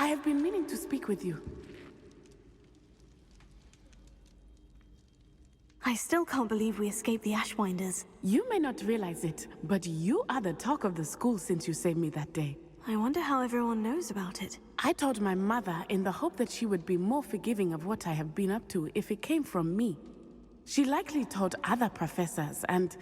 I have been meaning to speak with you. I still can't believe we escaped the Ashwinders. You may not realize it, but you are the talk of the school since you saved me that day. I wonder how everyone knows about it. I told my mother in the hope that she would be more forgiving of what I have been up to if it came from me. She likely told other professors, and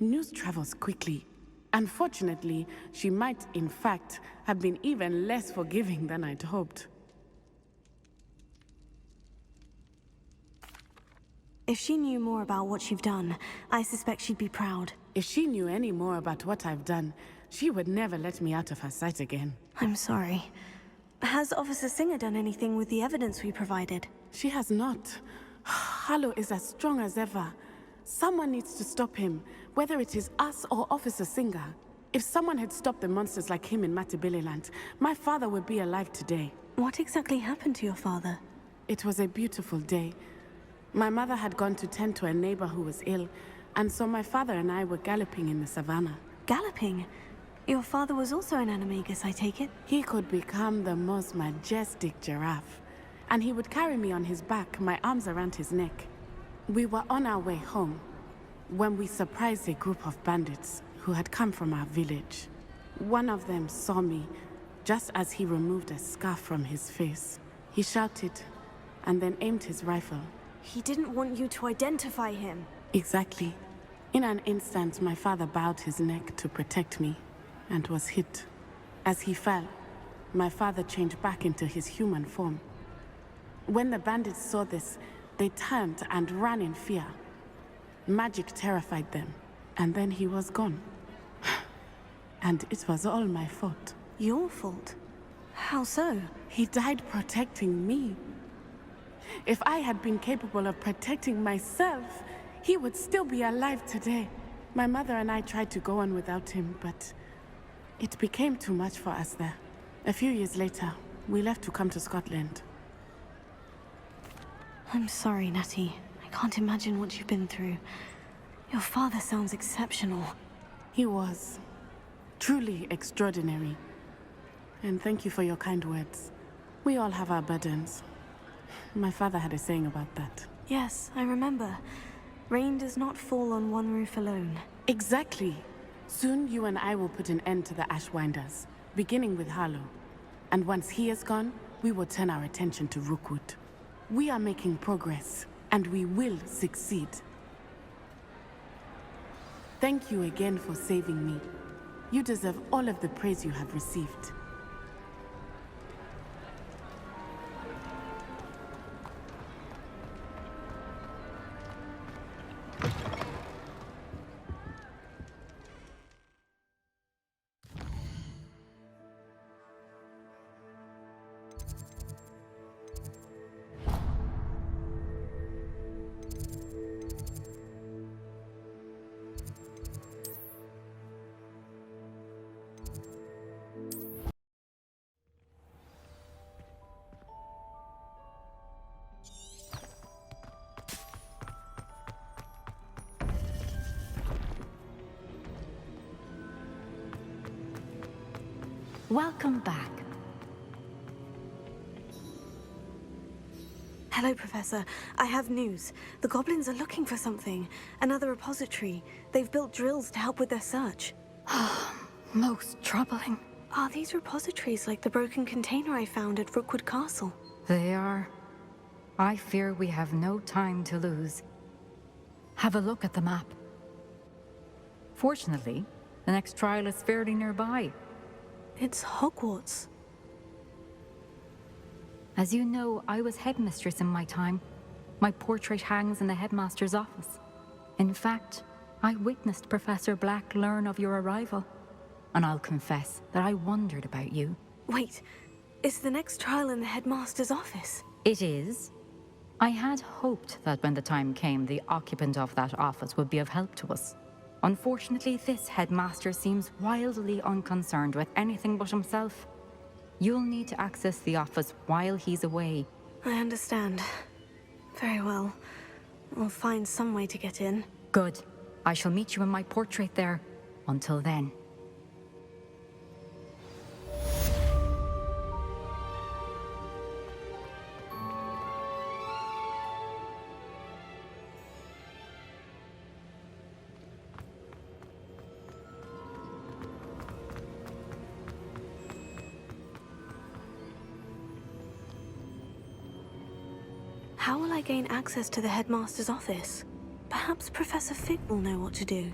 news travels quickly. Unfortunately, she might, in fact, have been even less forgiving than I'd hoped. If she knew more about what you've done, I suspect she'd be proud. If she knew any more about what I've done, she would never let me out of her sight again. I'm sorry. Has Officer Singer done anything with the evidence we provided? She has not. Harlow is as strong as ever. Someone needs to stop him, whether it is us or Officer Singer. If someone had stopped the monsters like him in Matabeleland, my father would be alive today. What exactly happened to your father? It was a beautiful day. My mother had gone to tend to a neighbor who was ill, and so my father and I were galloping in the savannah. Galloping? Your father was also an animagus, I take it? He could become the most majestic giraffe, and he would carry me on his back, my arms around his neck. We were on our way home when we surprised a group of bandits who had come from our village. One of them saw me just as he removed a scarf from his face. He shouted and then aimed his rifle. He didn't want you to identify him. Exactly. In an instant, my father bowed his neck to protect me and was hit. As he fell, my father changed back into his human form. When the bandits saw this, they turned and ran in fear. Magic terrified them, and then he was gone. And it was all my fault. Your fault? How so? He died protecting me. If I had been capable of protecting myself, he would still be alive today. My mother and I tried to go on without him, but it became too much for us there. A few years later, we left to come to Scotland. I'm sorry, Natty. I can't imagine what you've been through. Your father sounds exceptional. He was. Truly extraordinary. And thank you for your kind words. We all have our burdens. My father had a saying about that. Yes, I remember. Rain does not fall on one roof alone. Exactly. Soon you and I will put an end to the Ashwinders, beginning with Harlow. And once he is gone, we will turn our attention to Rookwood. We are making progress, and we will succeed. Thank you again for saving me. You deserve all of the praise you have received. Welcome back. Hello, Professor. I have news. The goblins are looking for something. Another repository. They've built drills to help with their search. Most troubling. Are these repositories like the broken container I found at Rookwood Castle? They are. I fear we have no time to lose. Have a look at the map. Fortunately, the next trial is fairly nearby. It's Hogwarts. As you know, I was headmistress in my time. My portrait hangs in the headmaster's office. In fact, I witnessed Professor Black learn of your arrival. And I'll confess that I wondered about you. Wait, is the next trial in the headmaster's office? It is. I had hoped that when the time came, the occupant of that office would be of help to us. Unfortunately, this headmaster seems wildly unconcerned with anything but himself. You'll need to access the office while he's away. I understand. Very well. We'll find some way to get in. Good. I shall meet you in my portrait there. Until then. How will I gain access to the headmaster's office? Perhaps Professor Fig will know what to do.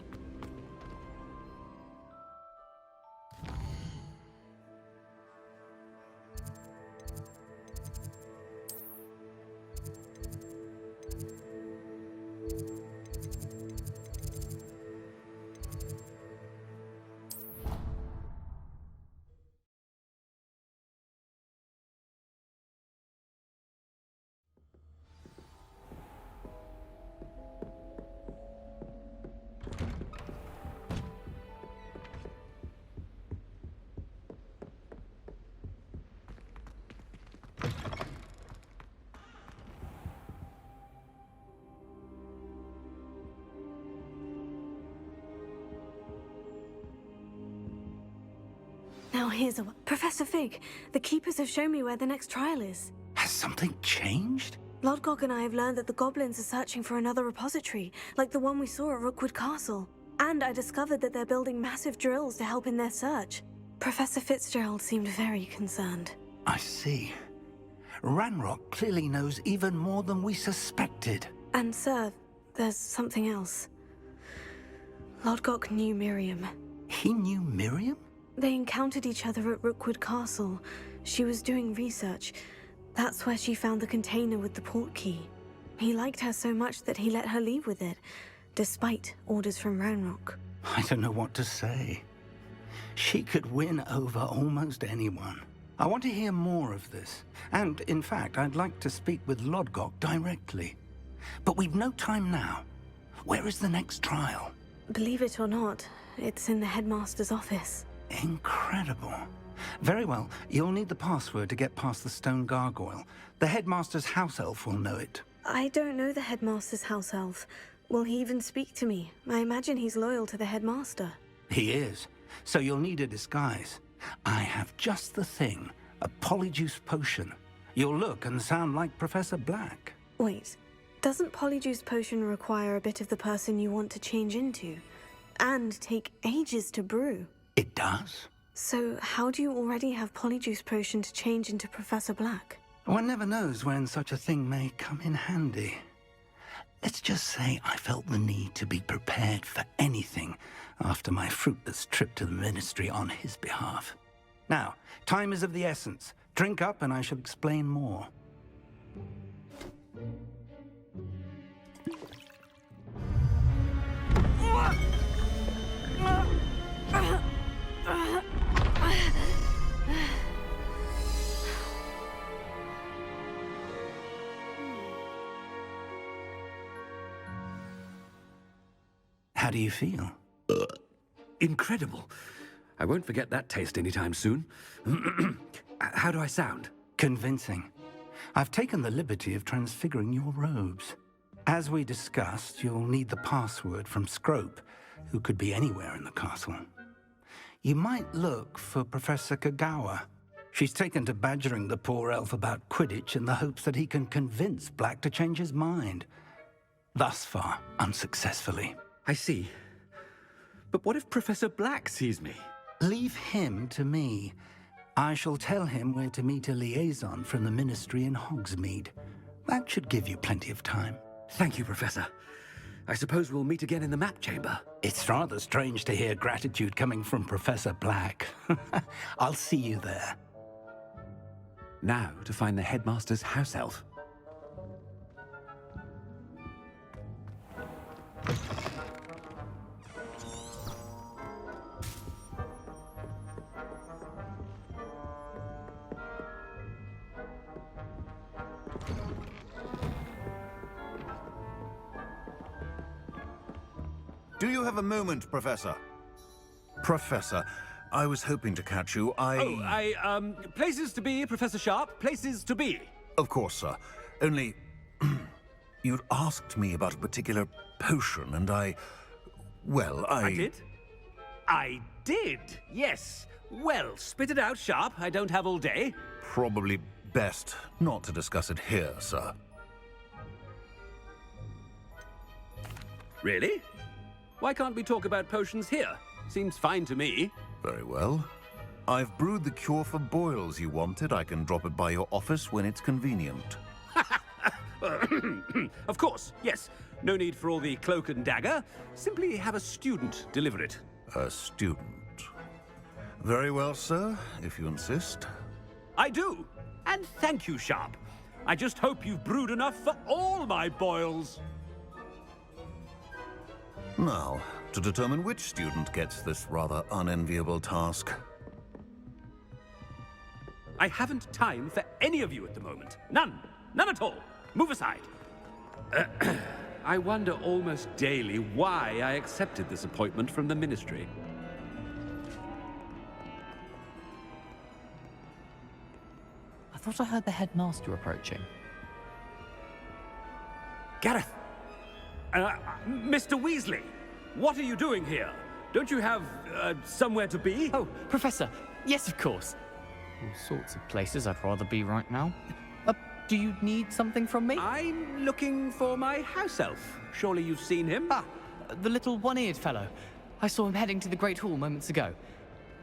Now here's a... Professor Fig, the Keepers have shown me where the next trial is. Has something changed? Lodgok and I have learned that the goblins are searching for another repository, like the one we saw at Rookwood Castle. And I discovered that they're building massive drills to help in their search. Professor Fitzgerald seemed very concerned. I see. Ranrock clearly knows even more than we suspected. And sir, there's something else. Lodgok knew Miriam. He knew Miriam? They encountered each other at Rookwood Castle. She was doing research. That's where she found the container with the port key. He liked her so much that he let her leave with it, despite orders from Ranrock. I don't know what to say. She could win over almost anyone. I want to hear more of this. And, in fact, I'd like to speak with Lodgok directly. But we've no time now. Where is the next trial? Believe it or not, it's in the headmaster's office. Incredible. Very well, you'll need the password to get past the stone gargoyle. The headmaster's house elf will know it. I don't know the headmaster's house elf. Will he even speak to me? I imagine he's loyal to the headmaster. He is. So you'll need a disguise. I have just the thing. A Polyjuice potion. You'll look and sound like Professor Black. Wait, doesn't Polyjuice potion require a bit of the person you want to change into? And take ages to brew? It does? So how do you already have Polyjuice potion to change into Professor Black? One never knows when such a thing may come in handy. Let's just say I felt the need to be prepared for anything after my fruitless trip to the Ministry on his behalf. Now, time is of the essence. Drink up and I shall explain more. How do you feel? Incredible. I won't forget that taste anytime soon. How do I sound? Convincing. I've taken the liberty of transfiguring your robes. As we discussed, you'll need the password from Scrope, who could be anywhere in the castle. You might look for Professor Kagawa. She's taken to badgering the poor elf about Quidditch in the hopes that he can convince Black to change his mind. Thus far, unsuccessfully. I see. But what if Professor Black sees me? Leave him to me. I shall tell him where to meet a liaison from the Ministry in Hogsmeade. That should give you plenty of time. Thank you, Professor. I suppose we'll meet again in the map chamber. It's rather strange to hear gratitude coming from Professor Black. I'll see you there. Now to find the headmaster's house elf. Do you have a moment, Professor? Professor, I was hoping to catch you. Places to be, Professor Sharp. Places to be. Of course, sir. Only... you'd asked me about a particular potion, and well, I did? I did, yes. Well, spit it out, Sharp. I don't have all day. Probably best not to discuss it here, sir. Really? Why can't we talk about potions here? Seems fine to me. Very well. I've brewed the cure for boils you wanted. I can drop it by your office when it's convenient. Of course, yes. No need for all the cloak and dagger. Simply have a student deliver it. A student. Very well, sir, if you insist. I do. And thank you, Sharp. I just hope you've brewed enough for all my boils. Now, to determine which student gets this rather unenviable task. I haven't time for any of you at the moment. None. None at all. Move aside. I wonder almost daily why I accepted this appointment from the Ministry. I thought I heard the headmaster approaching. Gareth! Mr. Weasley! What are you doing here? Don't you have, somewhere to be? Oh, Professor! Yes, of course. All sorts of places I'd rather be right now. Do you need something from me? I'm looking for my house elf. Surely you've seen him? Ah, the little one-eared fellow. I saw him heading to the Great Hall moments ago.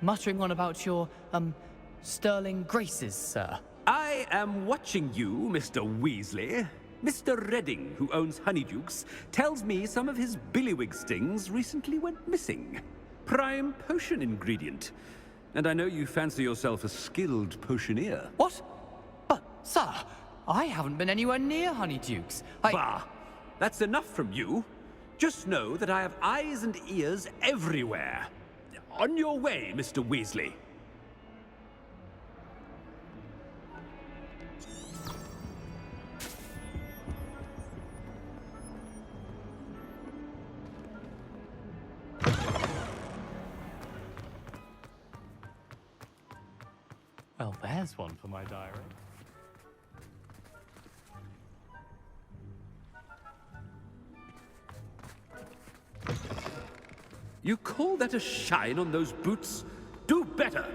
Muttering on about your, sterling graces, sir. I am watching you, Mr. Weasley. Mr. Redding, who owns Honeydukes, tells me some of his billywig stings recently went missing. Prime potion ingredient. And I know you fancy yourself a skilled potioneer. What? But, sir, I haven't been anywhere near Honeydukes. Bah! That's enough from you. Just know that I have eyes and ears everywhere. On your way, Mr. Weasley. Well, there's one for my diary. You call that a shine on those boots? Do better!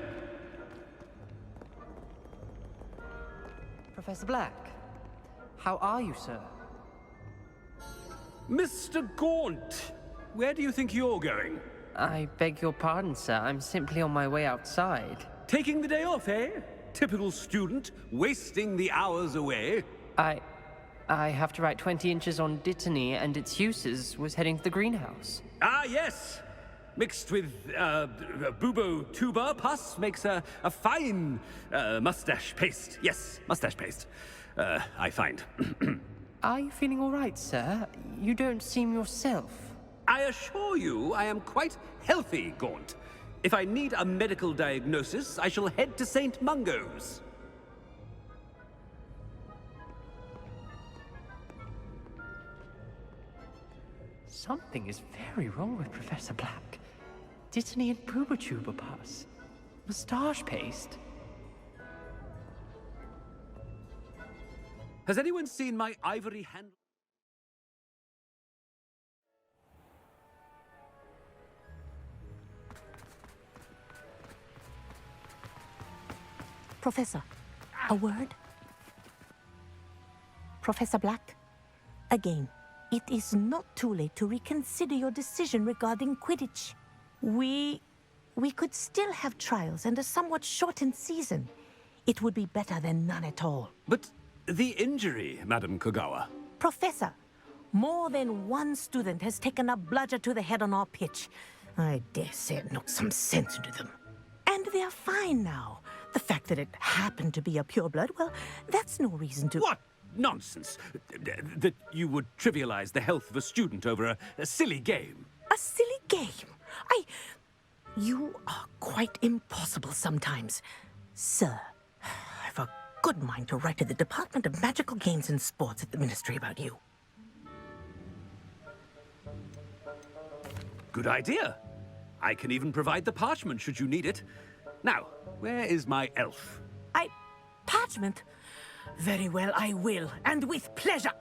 Professor Black, how are you, sir? Mr. Gaunt! Where do you think you're going? I beg your pardon, sir. I'm simply on my way outside. Taking the day off, eh? Typical student, wasting the hours away. I have to write 20 inches on Dittany and its uses. Was heading to the greenhouse. Ah, yes! Mixed with, bubo tuber pus makes a fine, mustache paste. Yes, mustache paste. I find. Are you feeling all right, sir? You don't seem yourself. I assure you I am quite healthy, Gaunt. If I need a medical diagnosis, I shall head to St. Mungo's. Something is very wrong with Professor Black. Dittany and Boobertuber pus. Moustache paste. Has anyone seen my ivory hand? Professor, a word? Professor Black, again, it is not too late to reconsider your decision regarding Quidditch. We could still have trials and a somewhat shortened season. It would be better than none at all. But the injury, Madam Kogawa. Professor, more than one student has taken a bludger to the head on our pitch. I dare say it knocked some sense into them. And they're fine now. The fact that it happened to be a pureblood, well, that's no reason to... What nonsense! That you would trivialize the health of a student over a silly game. A silly game? You are quite impossible sometimes. Sir, I've a good mind to write to the Department of Magical Games and Sports at the Ministry about you. Good idea. I can even provide the parchment should you need it. Now, where is my elf? Parchment? Very well, I will, and with pleasure.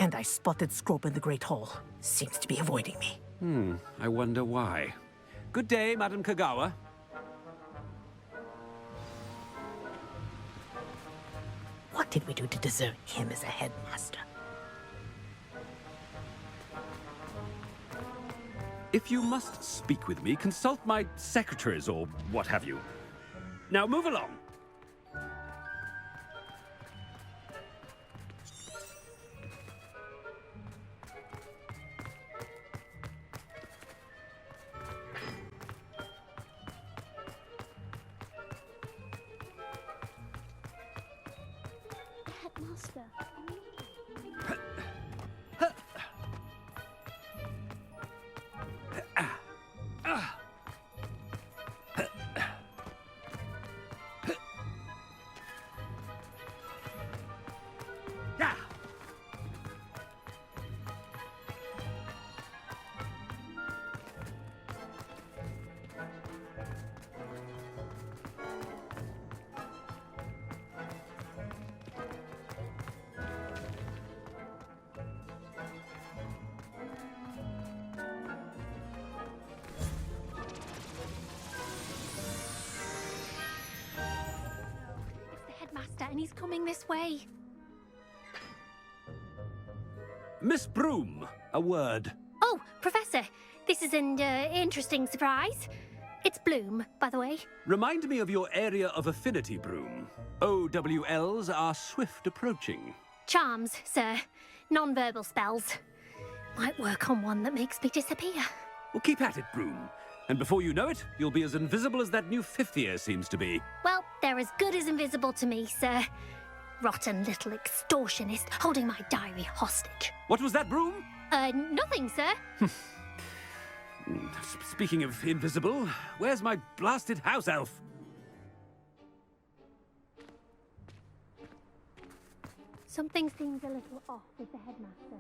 And I spotted Scrope in the Great Hall. Seems to be avoiding me. I wonder why. Good day, Madam Kogawa. What did we do to deserve him as a headmaster? If you must speak with me, consult my secretaries or what have you. Now move along. Master. Headmaster, and he's coming this way. Miss Broom, a word. Oh, Professor, this is an interesting surprise. It's Bloom, by the way. Remind me of your area of affinity, Broom. OWLs are swift approaching. Charms, sir. Non-verbal spells. Might work on one that makes me disappear. Well, keep at it, Broom. And before you know it, you'll be as invisible as that new fifth year seems to be. Well, they're as good as invisible to me, sir. Rotten little extortionist holding my diary hostage. What was that, Broom? Nothing, sir. Speaking of invisible, where's my blasted house elf? Something seems a little off with the headmaster.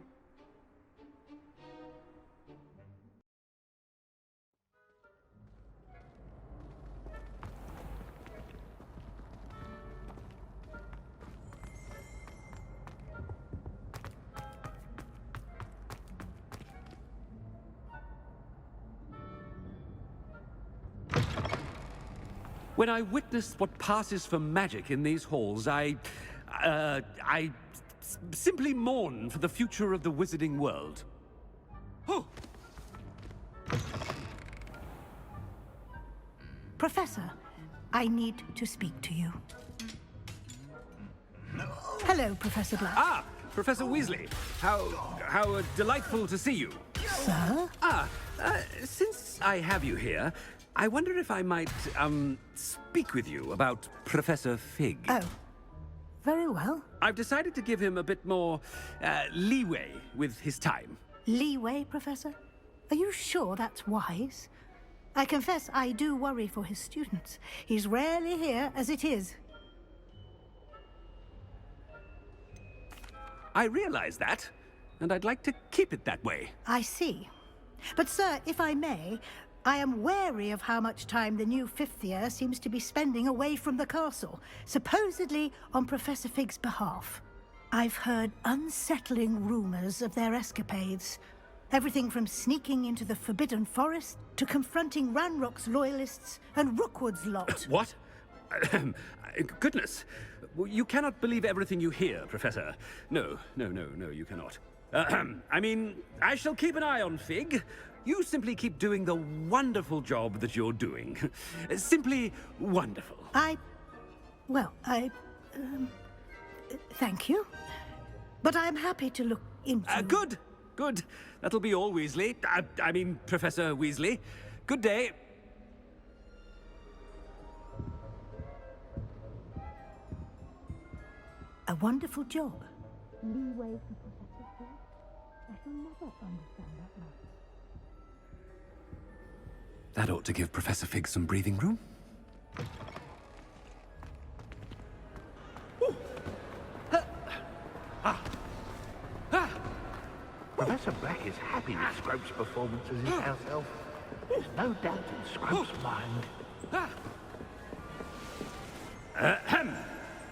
When I witness what passes for magic in these halls, I simply mourn for the future of the wizarding world. Oh! Professor, I need to speak to you. Hello, Professor Black. Ah, Professor Weasley. How delightful to see you. Sir? Since I have you here, I wonder if I might, speak with you about Professor Fig. Oh, very well. I've decided to give him a bit more, leeway with his time. Leeway, Professor? Are you sure that's wise? I confess I do worry for his students. He's rarely here as it is. I realize that, and I'd like to keep it that way. I see. But, sir, if I may, I am wary of how much time the new fifth year seems to be spending away from the castle, supposedly on Professor Fig's behalf. I've heard unsettling rumors of their escapades. Everything from sneaking into the Forbidden Forest to confronting Ranrock's loyalists and Rookwood's lot. What? Goodness. You cannot believe everything you hear, Professor. No, you cannot. I mean, I shall keep an eye on Fig. You simply keep doing the wonderful job that you're doing. Simply wonderful. Thank you. But I'm happy to look into... Good. That'll be all, Weasley. I mean, Professor Weasley. Good day. A wonderful job. Leeway for Professor Fig? I shall never understand that much. That ought to give Professor Fig some breathing room. Professor Black is happy with Scrope's performance as his house elf. There's no doubt in Scrope's mind.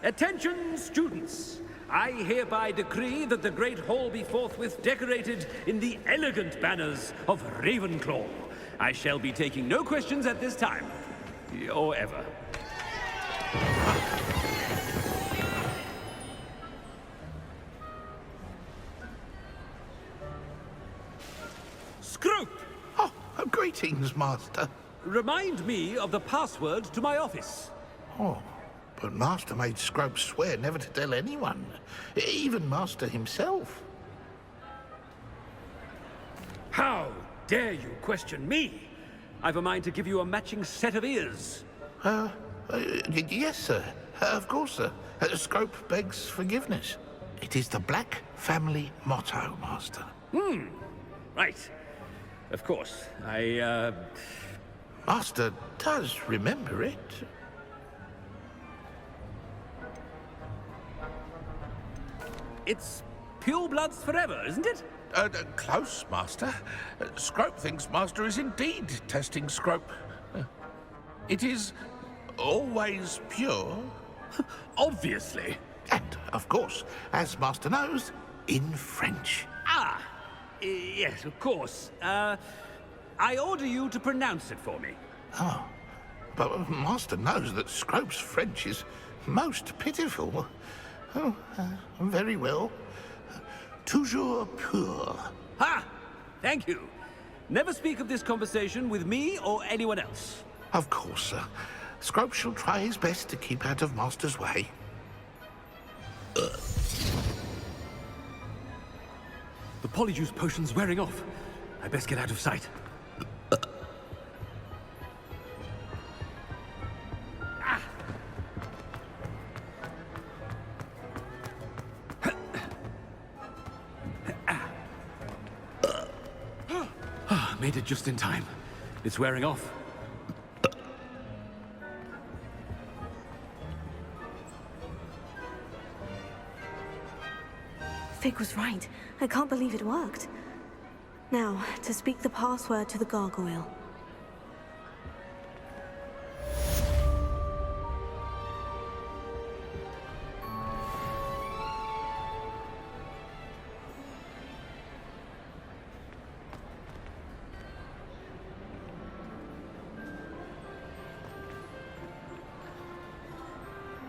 Attention, students! I hereby decree that the Great Hall be forthwith decorated in the elegant banners of Ravenclaw. I shall be taking no questions at this time. Or ever. Scrope! Oh, greetings, Master. Remind me of the password to my office. Oh, but Master made Scrope swear never to tell anyone, even Master himself. How dare you question me? I've a mind to give you a matching set of ears. Yes, sir. Of course, sir. Scrope begs forgiveness. It is the Black family motto, Master. Right. Of course. Master does remember it. It's pure bloods forever, isn't it? Close, Master. Scrope thinks Master is indeed testing Scrope. It is always pure. Obviously. And, of course, as Master knows, in French. Yes, of course. I order you to pronounce it for me. Oh, but Master knows that Scrope's French is most pitiful. Oh, very well. Toujours pur. Ha! Thank you. Never speak of this conversation with me or anyone else. Of course, sir. Scrope shall try his best to keep out of Master's way. The Polyjuice potion's wearing off. I best get out of sight. Made it just in time. It's wearing off. Fig was right. I can't believe it worked. Now, to speak the password to the gargoyle.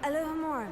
Alohomora.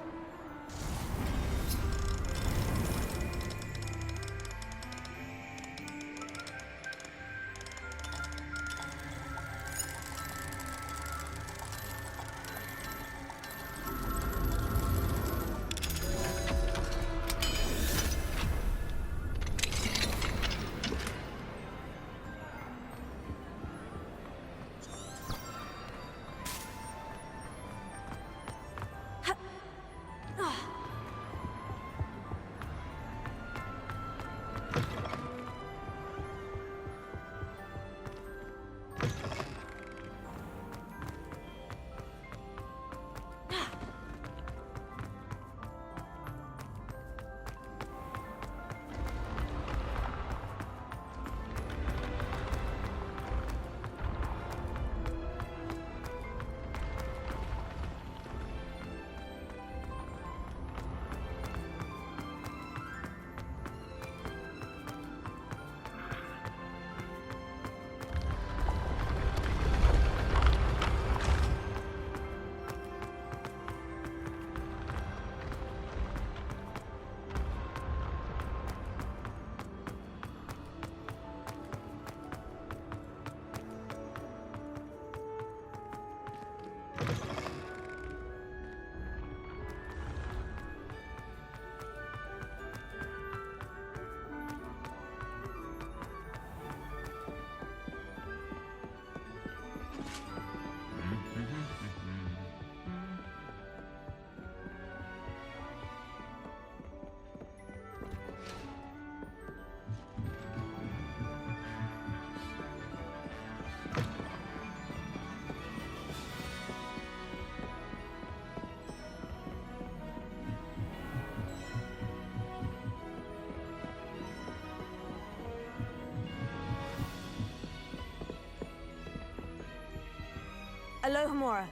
Alohomora.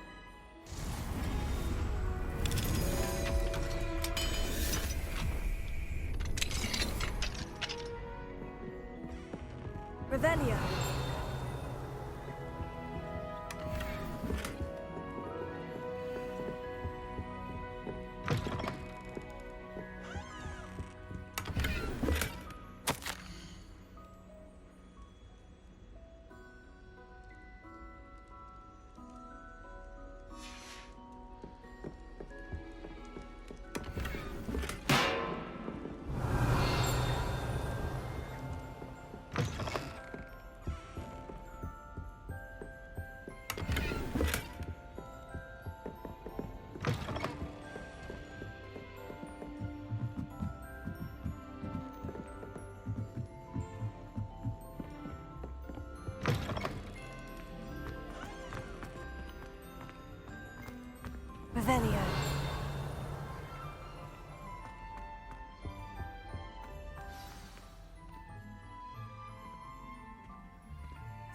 Revelio.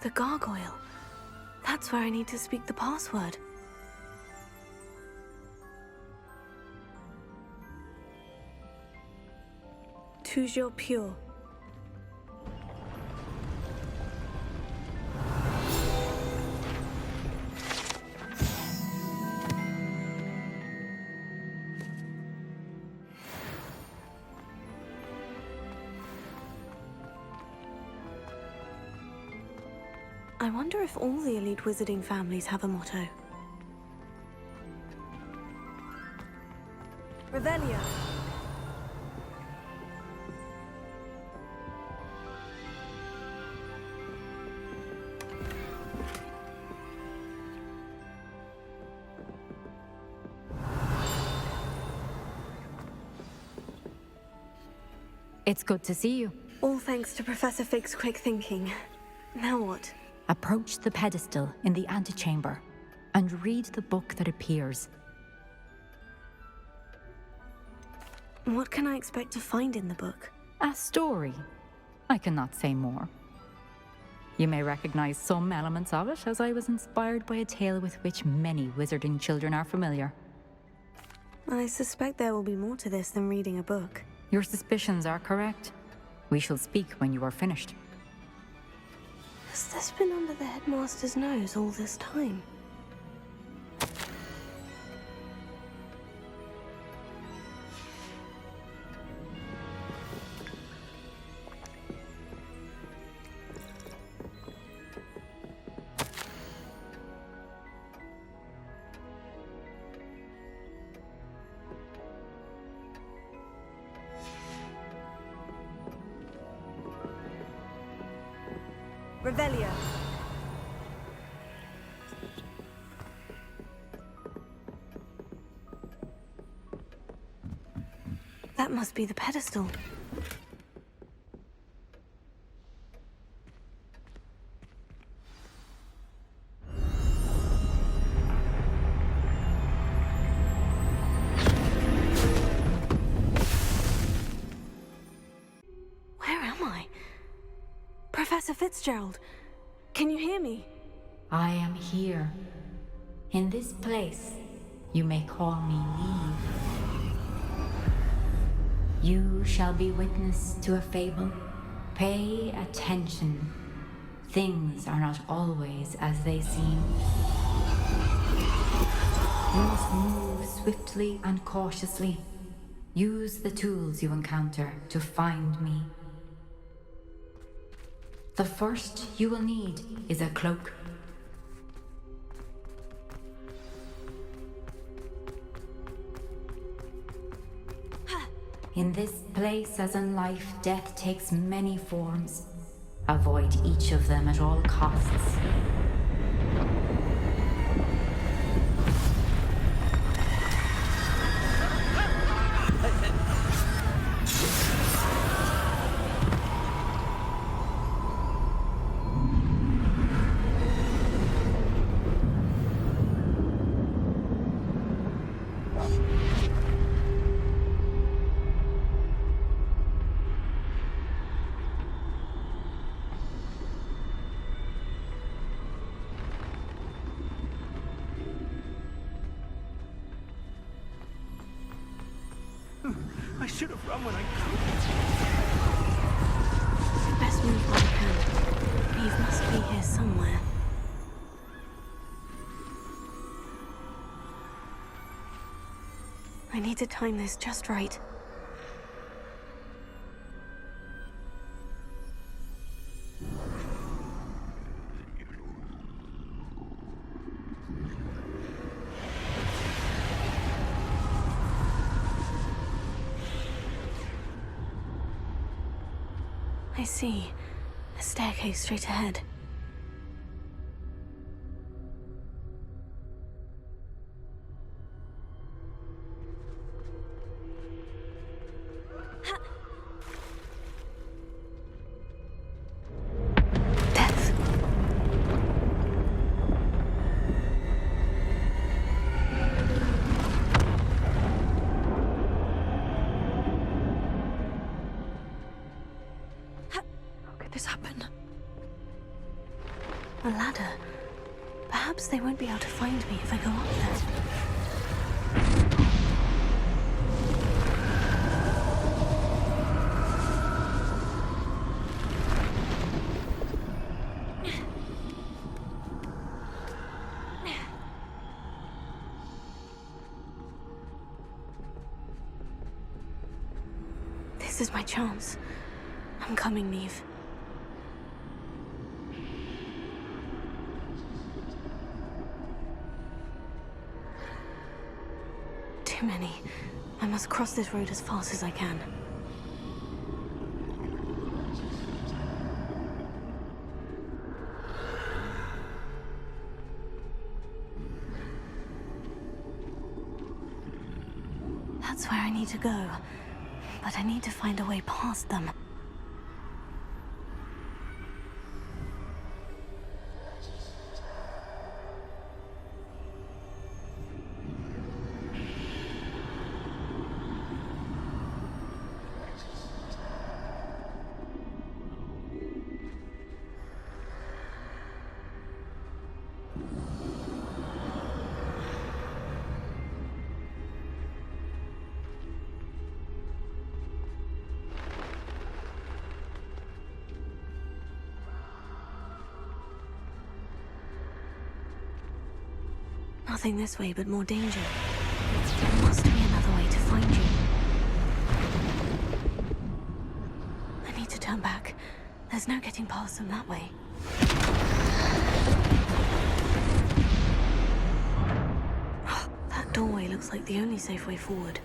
The gargoyle. That's where I need to speak the password. Toujours pure. I wonder if all the elite wizarding families have a motto. Revelio. It's good to see you. All thanks to Professor Fig's quick thinking. Now what? Approach the pedestal in the antechamber and read the book that appears. What can I expect to find in the book? A story. I cannot say more. You may recognize some elements of it, as I was inspired by a tale with which many wizarding children are familiar. I suspect there will be more to this than reading a book. Your suspicions are correct. We shall speak when you are finished. Has this been under the headmaster's nose all this time? Revelio. That must be the pedestal. Where am I? Professor Fitzgerald, can you hear me? I am here. In this place, you may call me Neve. You shall be witness to a fable. Pay attention. Things are not always as they seem. You must move swiftly and cautiously. Use the tools you encounter to find me. The first you will need is a cloak. In this place, as in life, death takes many forms. Avoid each of them at all costs. I should have run when I could. Best move while I can. Eve must be here somewhere. I need to time this just right. I see. A staircase straight ahead. Death. How could this happen? A ladder. Perhaps they won't be able to find me if I go up there. This is my chance. I'm coming, Neve. Too many. I must cross this road as fast as I can. That's where I need to go. But I need to find a way past them. Nothing this way, but more danger. There must be another way to find you. I need to turn back. There's no getting past them that way. That doorway looks like the only safe way forward.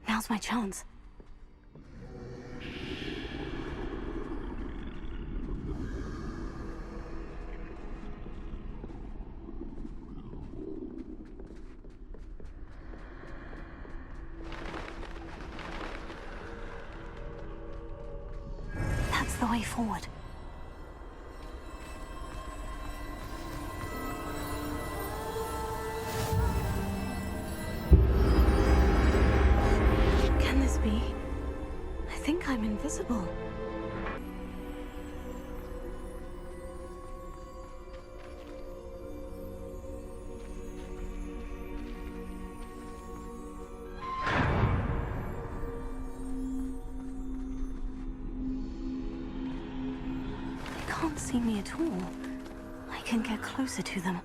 Now's my chance. That's the way forward. I think I'm invisible. They can't see me at all. I can get closer to them.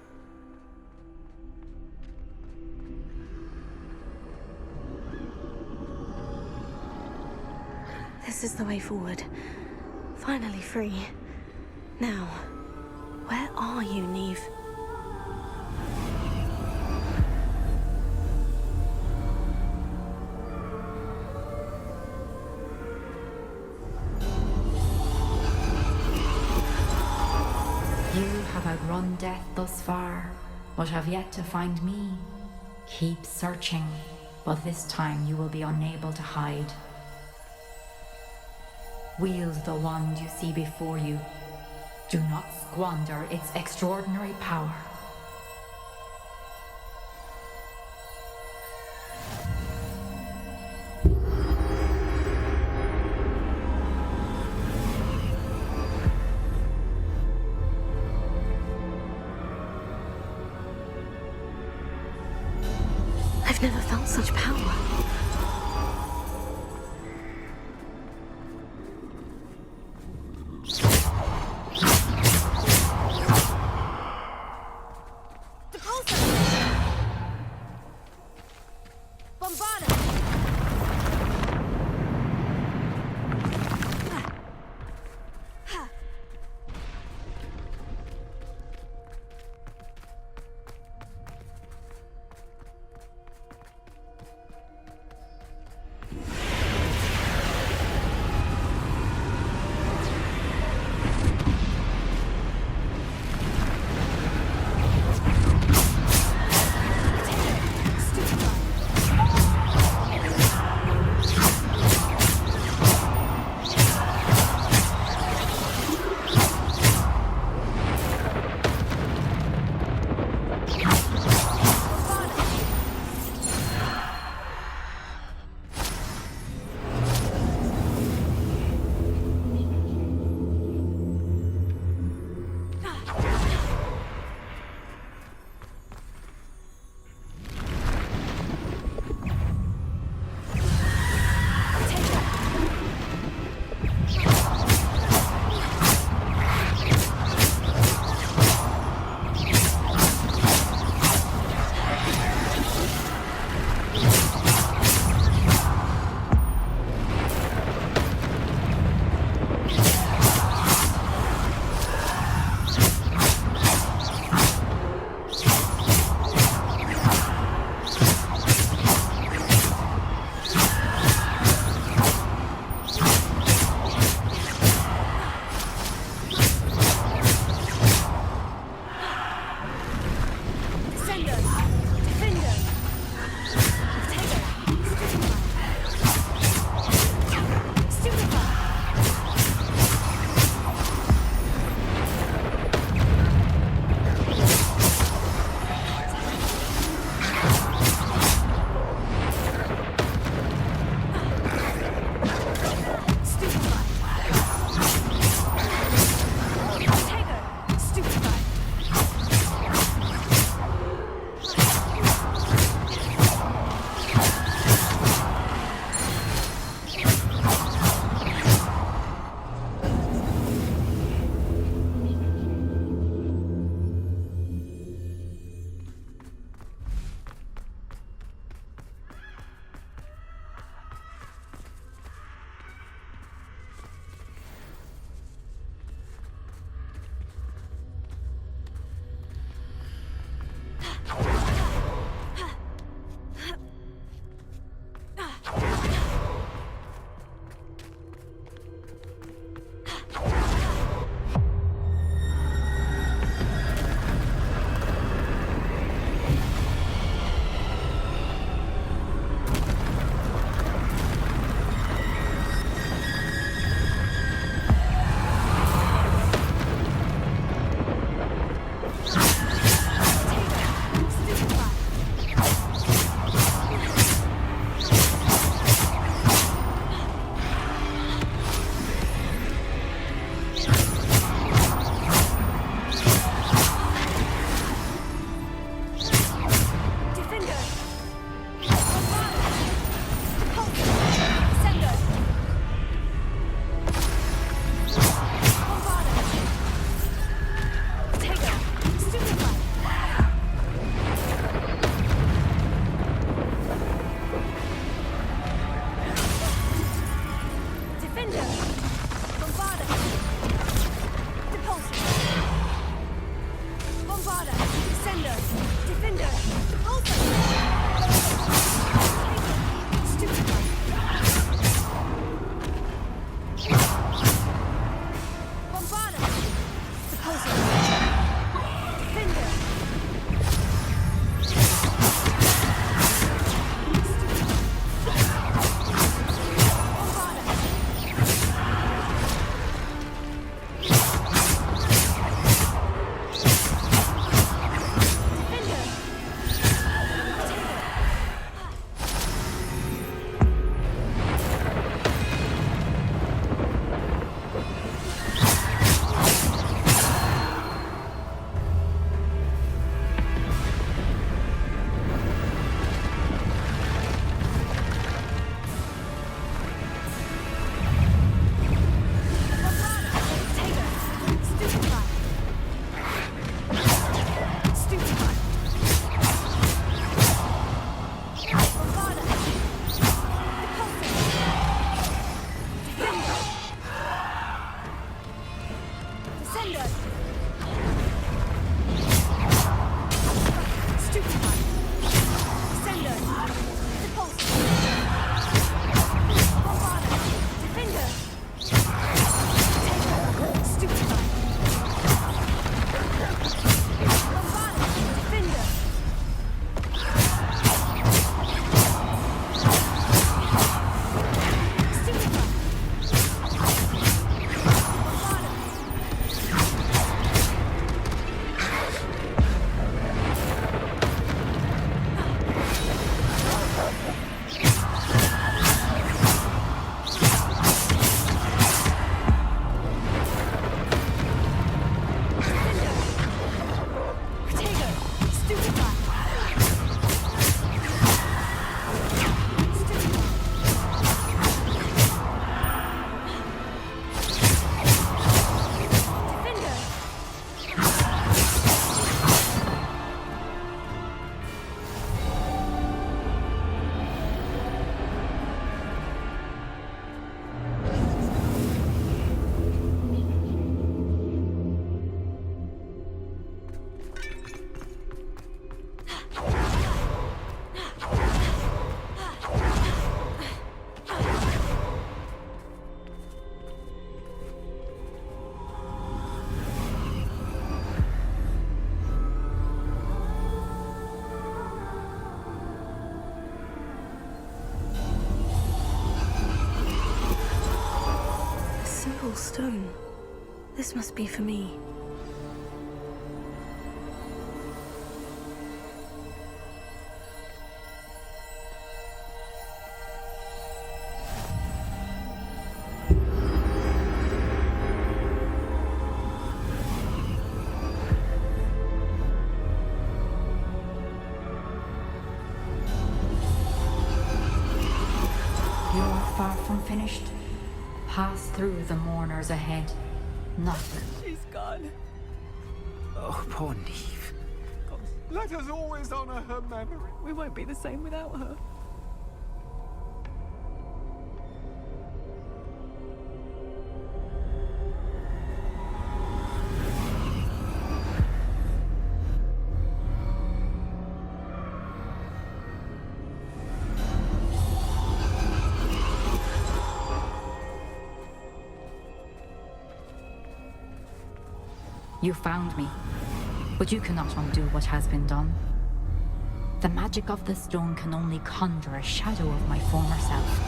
This is the way forward. Finally free. Now, where are you, Neve? You have outrun death thus far, but have yet to find me. Keep searching, but this time you will be unable to hide. Wield the wand you see before you. Do not squander its extraordinary power. I've never felt such power. magical stone. This must be for me. Far from finished. Pass through the mourners ahead. Nothing. She's gone. Oh, poor Neve. Let us always honor her memory. We won't be the same without her. You found me, but you cannot undo what has been done. The magic of the stone can only conjure a shadow of my former self.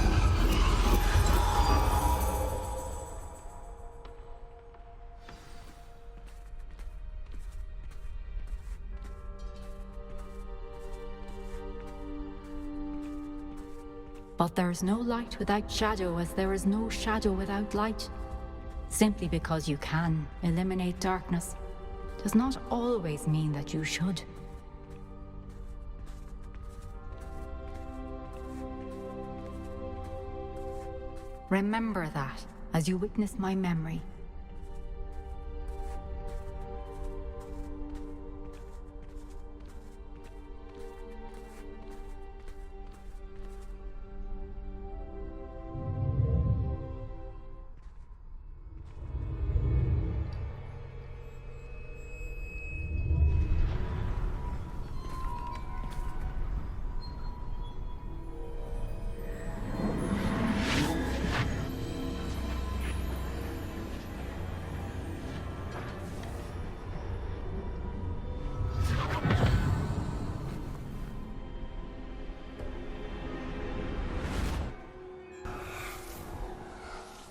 But there is no light without shadow, as there is no shadow without light. Simply because you can eliminate darkness does not always mean that you should. Remember that as you witness my memory.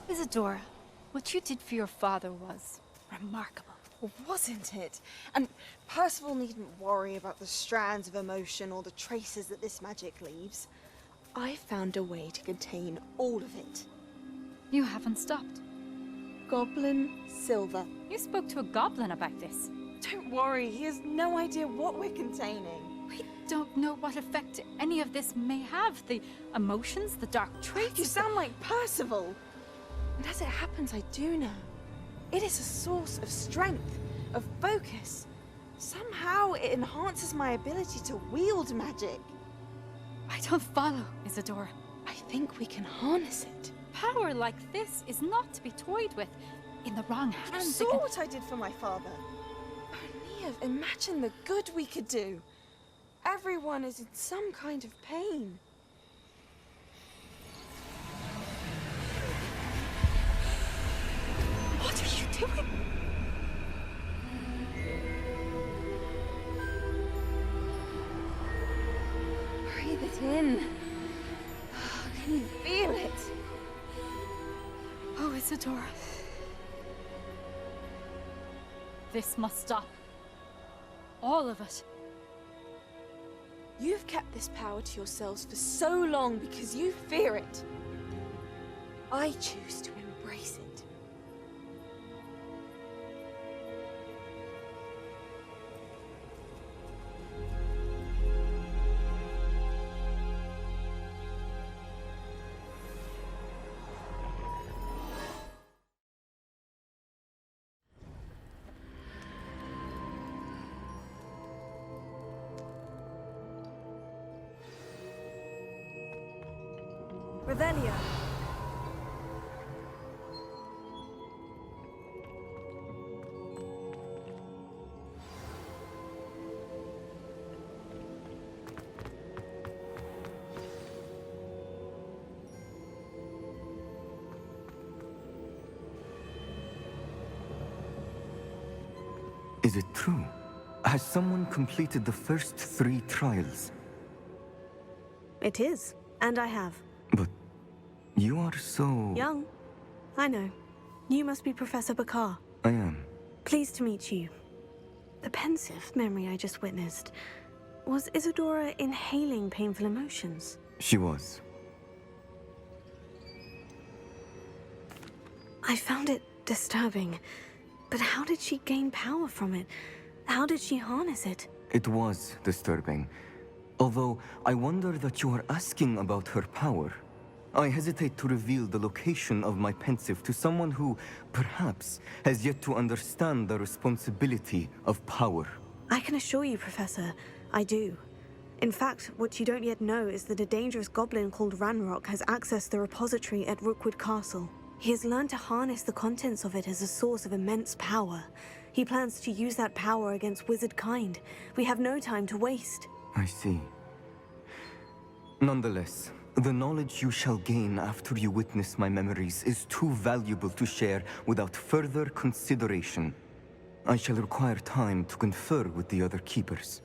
Isadora, what you did for your father was remarkable. Well, wasn't it? And Percival needn't worry about the strands of emotion or the traces that this magic leaves. I found a way to contain all of it. You haven't stopped. Goblin Silver. You spoke to a goblin about this. Don't worry, he has no idea what we're containing. We don't know what effect any of this may have. The emotions, the dark traits. You sound like Percival. And as it happens, I do know. It is a source of strength, of focus. Somehow it enhances my ability to wield magic. I don't follow, Isadora. I think we can harness it. Power like this is not to be toyed with. In the wrong hands, You saw what I did for my father. Oh, Neve, imagine the good we could do. Everyone is in some kind of pain. What are you doing? Breathe it in. Can you feel it? Oh, Isadora. This must stop. All of it. You've kept this power to yourselves for so long because you fear it. I choose to embrace it. Revelio. Is it true? Has someone completed the first 3 trials? It is, and I have. But you are so... Young. I know. You must be Professor Bakar. I am. Pleased to meet you. The pensive memory I just witnessed. Was Isadora inhaling painful emotions? She was. I found it disturbing. But how did she gain power from it? How did she harness it? It was disturbing. Although, I wonder that you are asking about her power. I hesitate to reveal the location of my pensive to someone who, perhaps, has yet to understand the responsibility of power. I can assure you, Professor, I do. In fact, what you don't yet know is that a dangerous goblin called Ranrock has accessed the repository at Rookwood Castle. He has learned to harness the contents of it as a source of immense power. He plans to use that power against wizard kind. We have no time to waste. I see. Nonetheless, the knowledge you shall gain after you witness my memories is too valuable to share without further consideration. I shall require time to confer with the other keepers.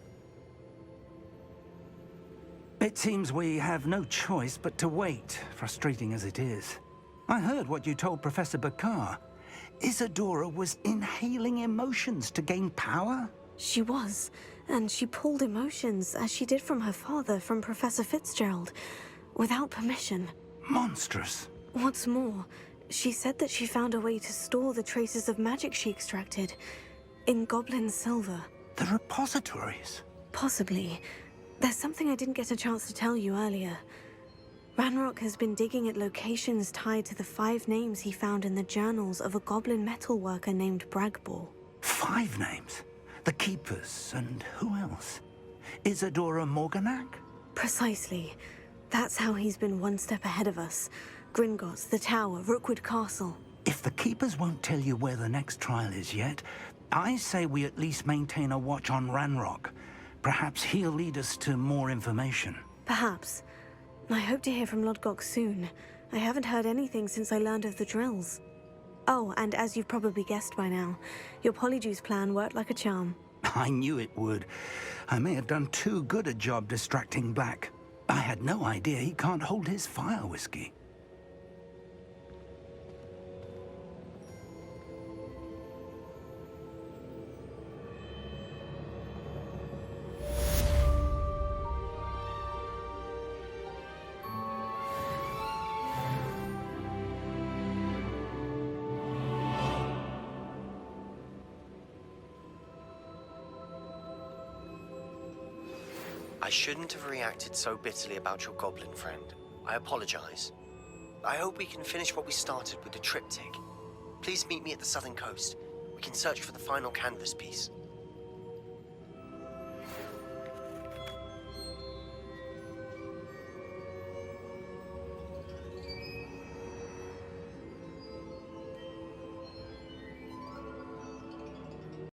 It seems we have no choice but to wait, frustrating as it is. I heard what you told Professor Bakar. Isadora was inhaling emotions to gain power? She was, and she pulled emotions, as she did from her father, from Professor Fitzgerald, without permission. Monstrous. What's more, she said that she found a way to store the traces of magic she extracted in goblin silver. The repositories? Possibly. There's something I didn't get a chance to tell you earlier. Ranrock has been digging at locations tied to the 5 names he found in the journals of a goblin metalworker named Bragbor. 5 names? The Keepers, and who else? Isadora Morganac? Precisely. That's how he's been one step ahead of us. Gringotts, the Tower, Rookwood Castle. If the Keepers won't tell you where the next trial is yet, I say we at least maintain a watch on Ranrock. Perhaps he'll lead us to more information. Perhaps. I hope to hear from Lodgok soon. I haven't heard anything since I learned of the drills. Oh, and as you've probably guessed by now, your Polyjuice plan worked like a charm. I knew it would. I may have done too good a job distracting Black. I had no idea he can't hold his fire whiskey. I shouldn't have reacted so bitterly about your goblin friend. I apologize. I hope we can finish what we started with the triptych. Please meet me at the southern coast. We can search for the final canvas piece.